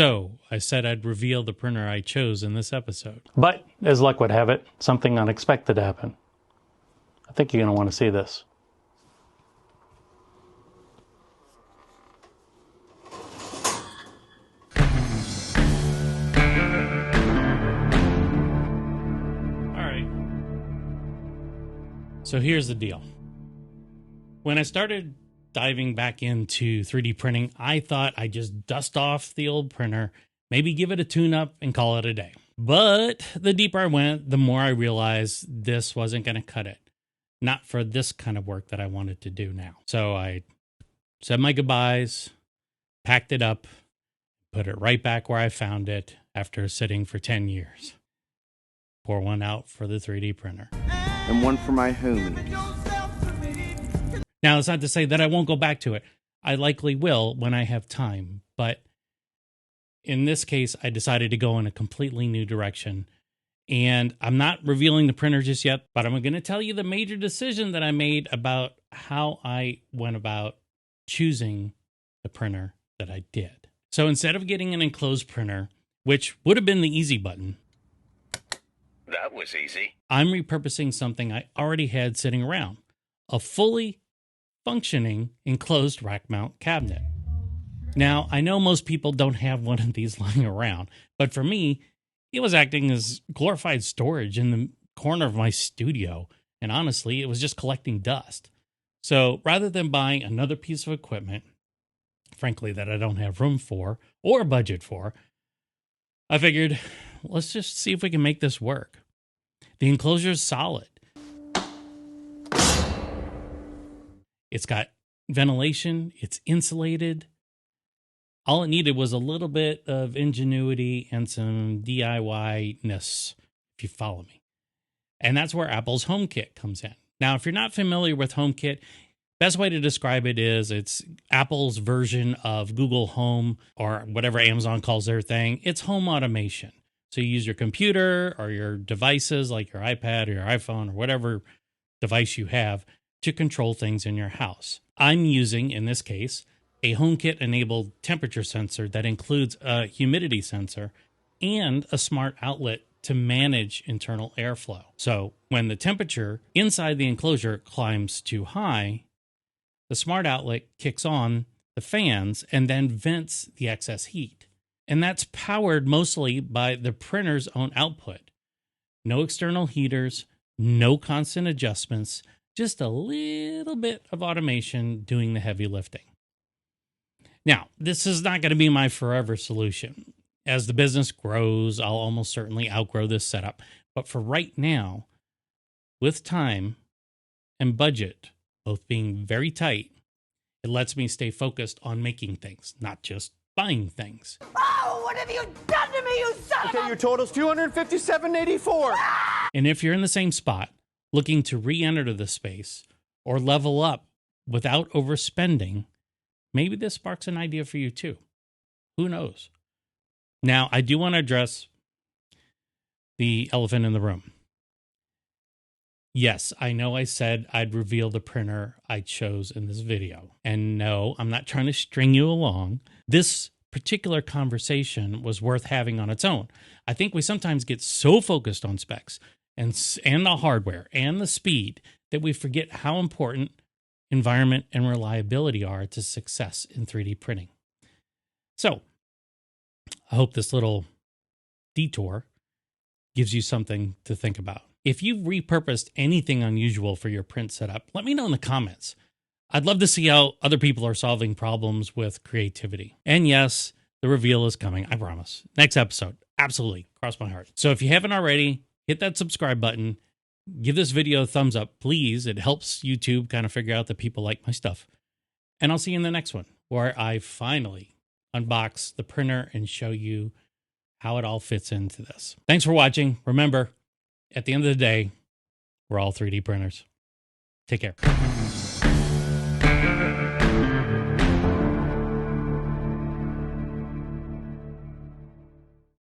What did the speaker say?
So I said I'd reveal the printer I chose in this episode. But, as luck would have it, something unexpected happened. I think you're going to want to see this. So here's the deal. When I started diving back into 3D printing, I thought I'd just dust off the old printer, maybe give it a tune-up and call it a day. But the deeper I went, the more I realized this wasn't going to cut it. Not for this kind of work that I wanted to do now. So I said my goodbyes, packed it up, put it right back where I found it after sitting for 10 years. Pour one out for the 3D printer. And one for my homies. Now, it's not to say that I won't go back to it. I likely will when I have time. But in this case, I decided to go in a completely new direction. And I'm not revealing the printer just yet, but I'm going to tell you the major decision that I made about how I went about choosing the printer that I did. So instead of getting an enclosed printer, which would have been the easy button, that was easy. I'm repurposing something I already had sitting around, a fully functioning enclosed rack mount cabinet. Now, I know most people don't have one of these lying around, but for me, it was acting as glorified storage in the corner of my studio, and honestly, it was just collecting dust. So rather than buying another piece of equipment, frankly, that I don't have room for or budget for, I figured, let's just see if we can make this work. The enclosure is solid. It's got ventilation. It's insulated. All it needed was a little bit of ingenuity and some DIY-ness, if you follow me. And that's where Apple's HomeKit comes in. Now, if you're not familiar with HomeKit, best way to describe it is it's Apple's version of Google Home or whatever Amazon calls their thing. It's home automation. So you use your computer or your devices like your iPad or your iPhone or whatever device you have to control things in your house. I'm using, in this case, a HomeKit-enabled temperature sensor that includes a humidity sensor and a smart outlet to manage internal airflow. So when the temperature inside the enclosure climbs too high, the smart outlet kicks on the fans and then vents the excess heat. And that's powered mostly by the printer's own output. No external heaters, no constant adjustments, just a little bit of automation doing the heavy lifting. Now, this is not going to be my forever solution. As the business grows, I'll almost certainly outgrow this setup. But for right now, with time and budget both being very tight, it lets me stay focused on making things, not just buying things. Oh, what have you done to me, you son of a... Okay, your total's $257.84. And if you're in the same spot, looking to re-enter the space or level up without overspending, maybe this sparks an idea for you too. Who knows? Now, I do want to address the elephant in the room. Yes, I know I said I'd reveal the printer I chose in this video. And no, I'm not trying to string you along. This particular conversation was worth having on its own. I think we sometimes get so focused on specs and the hardware and the speed that we forget how important environment and reliability are to success in 3D printing. So, I hope this little detour gives you something to think about. If you've repurposed anything unusual for your print setup, let me know in the comments. I'd love to see how other people are solving problems with creativity. And yes, the reveal is coming, I promise. Next episode, absolutely, cross my heart. So if you haven't already, hit that subscribe button. Give this video a thumbs up, please. It helps YouTube kind of figure out that people like my stuff. And I'll see you in the next one, where I finally unbox the printer and show you how it all fits into this. Thanks for watching. Remember, at the end of the day, we're all 3D printers. Take care.